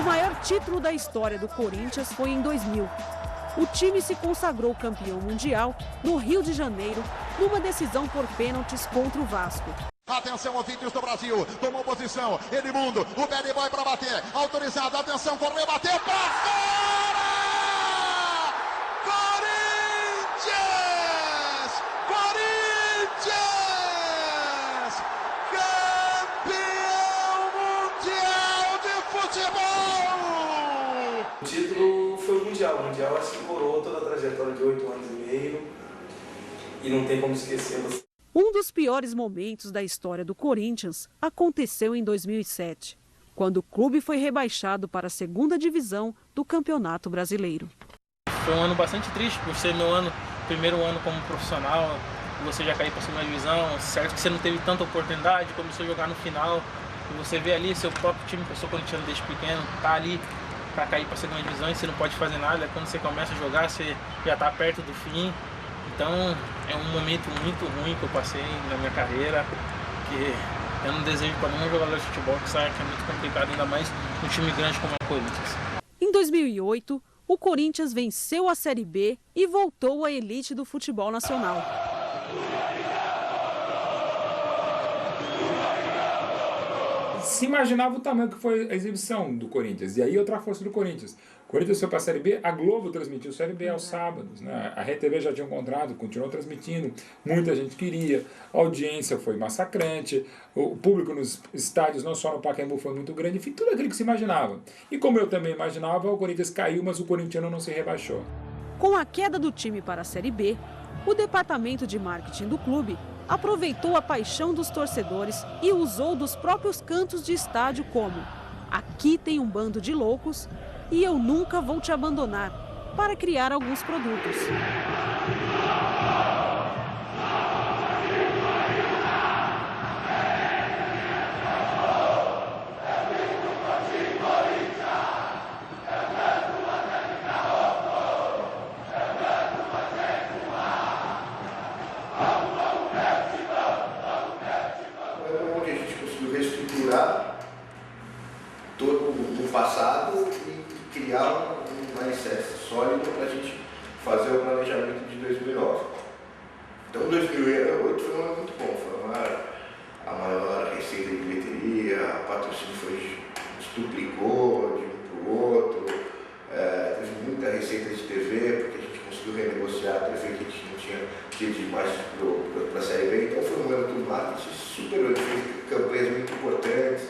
maior título da história do Corinthians foi em 2000. O time se consagrou campeão mundial no Rio de Janeiro, numa decisão por pênaltis contra o Vasco. Atenção, ouvintes do Brasil, tomou posição, Edmundo, o bad boy para bater, autorizado, atenção, correu, bateu, pra fora! Corinthians! Corinthians! Campeão mundial de futebol! O título foi o Mundial acho que coroou toda a trajetória de 8 anos e meio e não tem como esquecê-lo. Um dos piores momentos da história do Corinthians aconteceu em 2007, quando o clube foi rebaixado para a segunda divisão do Campeonato Brasileiro. Foi um ano bastante triste, por ser meu primeiro ano como profissional, você já cair para a segunda divisão, certo que você não teve tanta oportunidade, começou a jogar no final, e você vê ali seu próprio time, que eu sou corintiano desde pequeno, tá ali para cair para a segunda divisão e você não pode fazer nada. Quando você começa a jogar, você já está perto do fim. Então é um momento muito ruim que eu passei na minha carreira, que eu não desejo para nenhum jogador de futebol, que sabe que é muito complicado, ainda mais um time grande como é o Corinthians. Em 2008, o Corinthians venceu a Série B e voltou à elite do futebol nacional. Se imaginava o tamanho que foi a exibição do Corinthians, e aí outra força do Corinthians. O Corinthians foi para a Série B, a Globo transmitiu a Série B aos sábados, né? A RTV já tinha um contrato, continuou transmitindo, muita gente queria, a audiência foi massacrante, o público nos estádios, não só no Pacaembu, foi muito grande, enfim, tudo aquilo que se imaginava. E como eu também imaginava, o Corinthians caiu, mas o corintiano não se rebaixou. Com a queda do time para a Série B, o departamento de marketing do clube aproveitou a paixão dos torcedores e usou dos próprios cantos de estádio como: aqui tem um bando de loucos e eu nunca vou te abandonar, para criar alguns produtos. Onde a gente conseguiu reestruturar todo o passado e criar um alicerce sólido para a gente fazer o planejamento de 2009. Então 2008 foi um ano muito bom, foi a maior receita de bilheteria, a patrocínio duplicou de um para o outro, teve muita receita de TV, porque a gente conseguiu renegociar a TV que a gente não tinha tido demais para a Série B, então foi um ano do marketing super, fez campanhas muito importantes.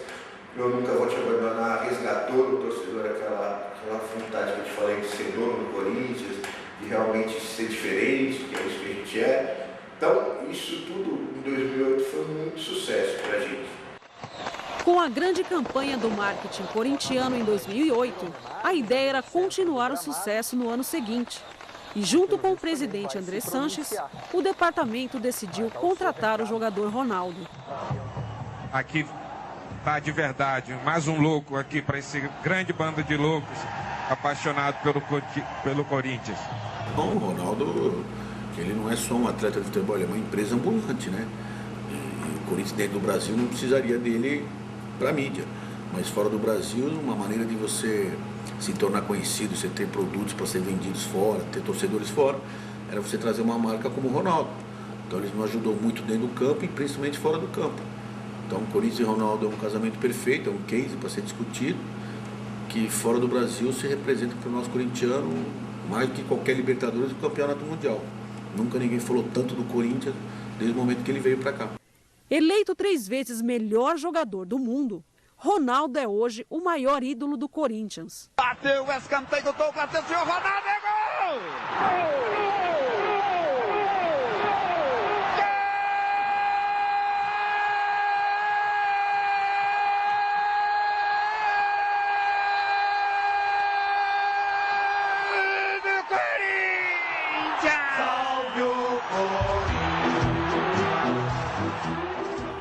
Eu nunca vou te abandonar, resgatou no torcedor aquela vontade que eu te falei de ser dono do Corinthians, de realmente ser diferente, que é isso que a gente é. Então, isso tudo em 2008 foi muito sucesso para a gente. Com a grande campanha do marketing corintiano em 2008, a ideia era continuar o sucesso no ano seguinte. E junto com o presidente André Sanches, o departamento decidiu contratar o jogador Ronaldo. Aqui tá de verdade, mais um louco aqui para esse grande bando de loucos apaixonados pelo Corinthians. Bom, o Ronaldo, ele não é só um atleta de futebol, ele é uma empresa ambulante, né? E o Corinthians dentro do Brasil não precisaria dele para a mídia, mas fora do Brasil, uma maneira de você se tornar conhecido, você ter produtos para ser vendidos fora, ter torcedores fora, era você trazer uma marca como o Ronaldo. Então ele nos ajudou muito dentro do campo e principalmente fora do campo. Então, Corinthians e Ronaldo é um casamento perfeito, é um case para ser discutido, que fora do Brasil se representa para o nosso corintiano mais do que qualquer Libertadores do Campeonato Mundial. Nunca ninguém falou tanto do Corinthians desde o momento que ele veio para cá. Eleito 3 vezes melhor jogador do mundo, Ronaldo é hoje o maior ídolo do Corinthians. Bateu o escanteio do Douglas, atenção, Ronaldo, é gol!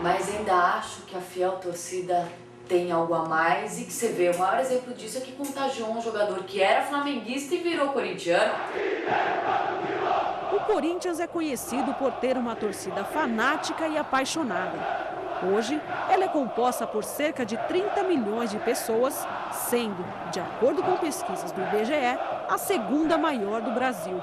Mas ainda acho que a fiel torcida tem algo a mais e que você vê, o maior exemplo disso é que contagiou um jogador que era flamenguista e virou corintiano. O Corinthians é conhecido por ter uma torcida fanática e apaixonada. Hoje, ela é composta por cerca de 30 milhões de pessoas, sendo, de acordo com pesquisas do IBGE, a segunda maior do Brasil.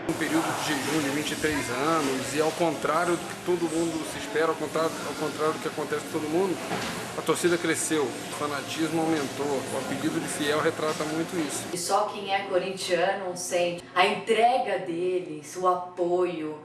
Um período de jejum de 23 anos e ao contrário do que todo mundo se espera, ao contrário do que acontece com todo mundo, a torcida cresceu, o fanatismo aumentou, o apelido de fiel retrata muito isso. E só quem é corintiano sente a entrega deles, o apoio.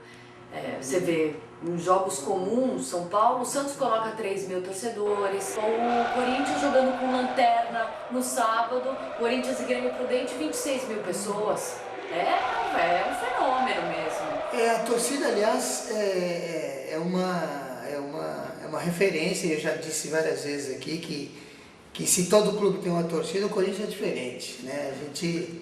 Você vê, em jogos comuns, São Paulo, o Santos coloca 3 mil torcedores, o Corinthians jogando com lanterna no sábado, Corinthians e Grêmio Prudente, 26 mil pessoas. É um fenômeno mesmo. A torcida, aliás, é uma referência. Eu já disse várias vezes aqui que se todo clube tem uma torcida, o Corinthians é diferente, né? A gente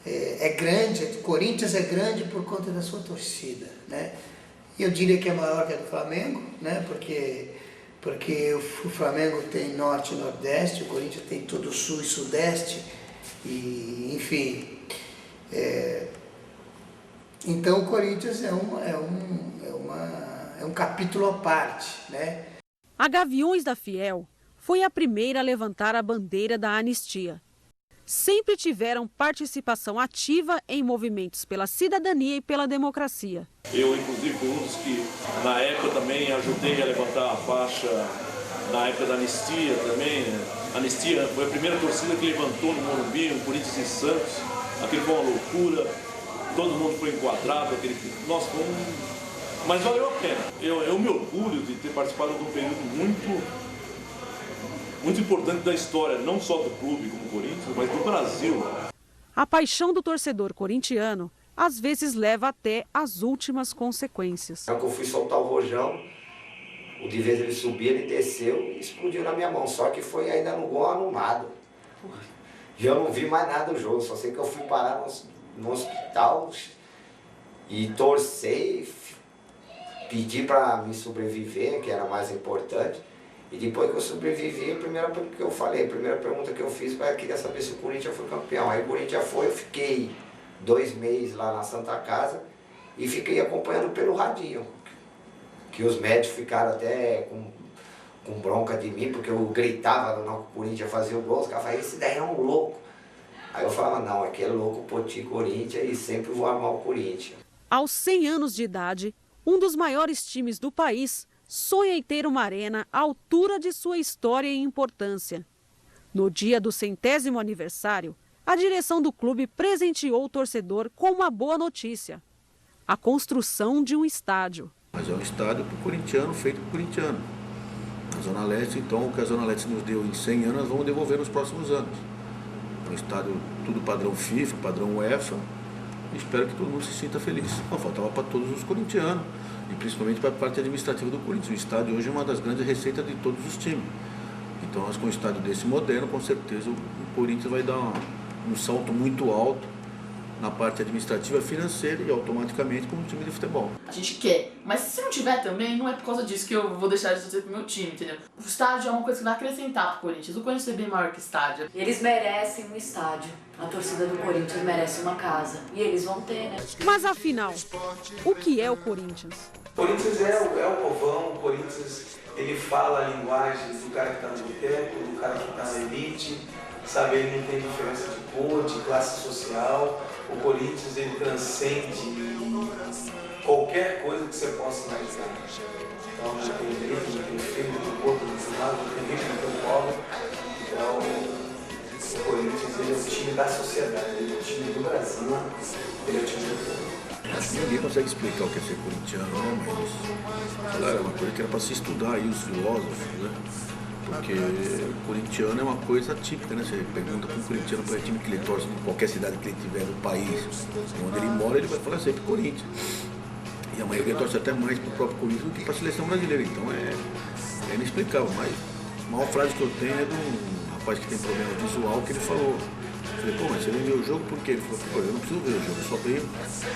é grande, o Corinthians é grande por conta da sua torcida, né? Eu diria que é maior que a do Flamengo, né? Porque o Flamengo tem norte e nordeste, o Corinthians tem todo sul e sudeste, e enfim. Então o Corinthians é um capítulo à parte, né? A Gaviões da Fiel foi a primeira a levantar a bandeira da anistia. Sempre tiveram participação ativa em movimentos pela cidadania e pela democracia. Eu, inclusive, fui um dos que, na época, também ajudei a levantar a faixa, na época da anistia também. A anistia foi a primeira torcida que levantou no Morumbi, o Corinthians e Santos. Aquilo foi uma loucura, todo mundo foi enquadrado, nossa, foi mas valeu a pena. Eu me orgulho de ter participado de um período muito importante da história, não só do clube como Corinthians, mas do Brasil. A paixão do torcedor corintiano às vezes leva até as últimas consequências. Na hora que eu fui soltar o rojão, o de vez ele subia, ele desceu e explodiu na minha mão, só que foi ainda no gol anulado. E eu não vi mais nada do jogo, só sei que eu fui parar no hospital e torcer, pedir para me sobreviver, que era mais importante. E depois que eu sobrevivi, a primeira pergunta que eu fiz foi: eu queria saber se o Corinthians foi campeão. Aí o Corinthians foi, eu fiquei 2 meses lá na Santa Casa e fiquei acompanhando pelo radinho. Que os médicos ficaram até com bronca de mim, porque eu gritava no Corinthians fazia o gol, os caras falavam: esse daí é um louco. Aí eu falava: não, aqui é louco, Poti, Corinthians, e sempre vou amar o Corinthians. Aos 100 anos de idade, um dos maiores times do país sonha em ter uma arena à altura de sua história e importância. No dia do 100º aniversário, a direção do clube presenteou o torcedor com uma boa notícia: a construção de um estádio. Mas é um estádio para o corintiano, feito para o corintiano. Na Zona Leste, então, o que a Zona Leste nos deu em 100 anos, nós vamos devolver nos próximos anos. É um estádio tudo padrão FIFA, padrão UEFA. E espero que todo mundo se sinta feliz. Não, faltava para todos os corintianos, e principalmente para a parte administrativa do Corinthians. O estádio hoje é uma das grandes receitas de todos os times. Então, nós com um estádio desse moderno, com certeza o Corinthians vai dar um salto muito alto na parte administrativa, financeira e automaticamente como time de futebol. A gente quer, mas se não tiver também, não é por causa disso que eu vou deixar de torcer pro meu time, entendeu? O estádio é uma coisa que vai acrescentar pro Corinthians. O Corinthians é bem maior que o estádio. Eles merecem um estádio. A torcida do Corinthians merece uma casa. E eles vão ter, né? Mas afinal, o que é o Corinthians? O Corinthians é o povão, o Corinthians ele fala a linguagem do cara que está no boteco, do cara que está na elite, sabe? Ele não tem diferença de cor, de classe social. O Corinthians ele transcende qualquer coisa que você possa imaginar. Então não tem jeito, não tem feio, não tem corpo, não tem nada, não tem rico, não tem pobre. Então o Corinthians ele é o time da sociedade, ele é o time do Brasil, ele é o time do povo. Ninguém consegue explicar o que é ser corintiano, não, mas claro, é uma coisa que era para se estudar aí, os filósofos, né? Porque o corintiano é uma coisa típica, né? Você pergunta para um corintiano qual é o time que ele torce em qualquer cidade que ele tiver no país, onde ele mora, ele vai falar sempre Corinthians. E a maioria torce até mais para o próprio Corinthians do que para a seleção brasileira, então é inexplicável. Mas a maior frase que eu tenho é de um rapaz que tem problema visual, que ele falou: eu falei, pô, mas você vem ver o jogo por quê? Ele falou: pô, eu não preciso ver o jogo, eu só venho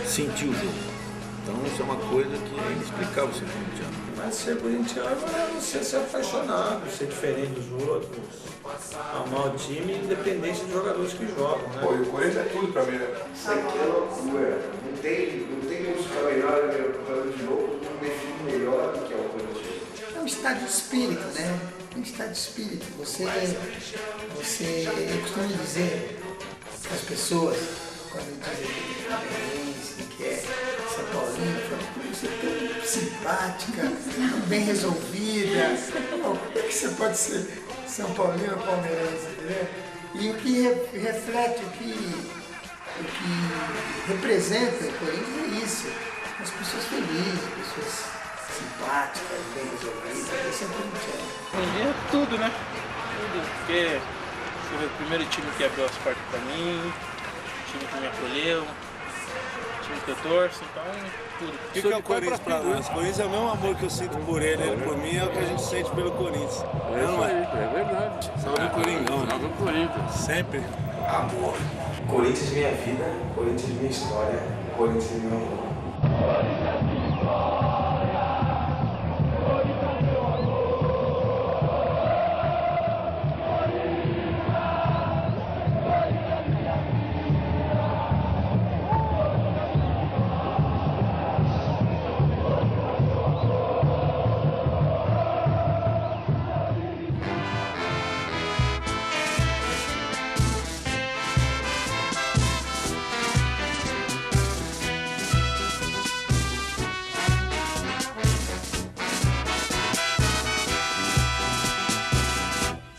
sentir o jogo. Então isso é uma coisa que é inexplicável ser corintiano. Mas ser corintiano é você ser apaixonado, ser diferente dos outros, amar o time independente dos jogadores que jogam, né? Pô, e o Corinthians é tudo pra mim, né? Isso aqui é loucura. Não tem como ficar melhor, jogador de novo, não define melhor do que é o Corinthians. um estado de espírito, né? Um estado de espírito. Eu costumo dizer para as pessoas, quando dizem que é São Paulino, eu falo, você é tão simpática, tão bem resolvida, como é que você pode ser São Paulino ou palmeirense, entendeu? E o que reflete, o que representa o Corinthians é isso. As pessoas felizes, pessoas simpáticas, bem resolvidas, esse é o corintiano. É tudo, né? Tudo, porque foi o primeiro time que abriu as portas pra mim, o time que me acolheu, o time que eu torço, então tudo. O que é o Corinthians pra nós? O Corinthians é o mesmo amor que eu sinto por ele por mim, é o que a gente sente pelo Corinthians. Não é? É verdade. Salve o Coringão, né? Salve o Corinthians. Sempre. Amor. Corinthians minha vida, Corinthians minha história, Corinthians meu amor.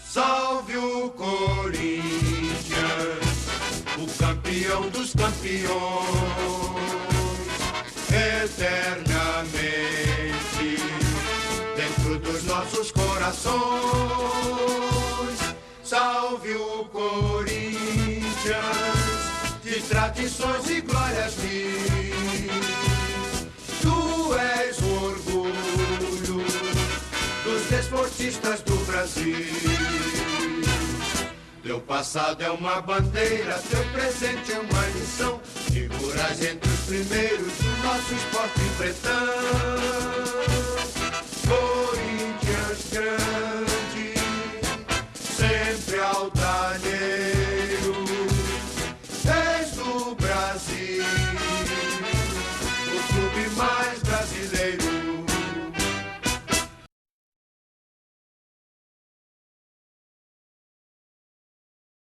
Salve o Corinthians, o campeão dos campeões, eternamente dentro dos nossos corações. Salve o Corinthians, de tradições e glórias mil. Tu és o orgulho dos desportistas do Brasil. Teu passado é uma bandeira, teu presente é uma lição. Figuras entre os primeiros do nosso esporte pretão. Corinthians grande, sempre alta.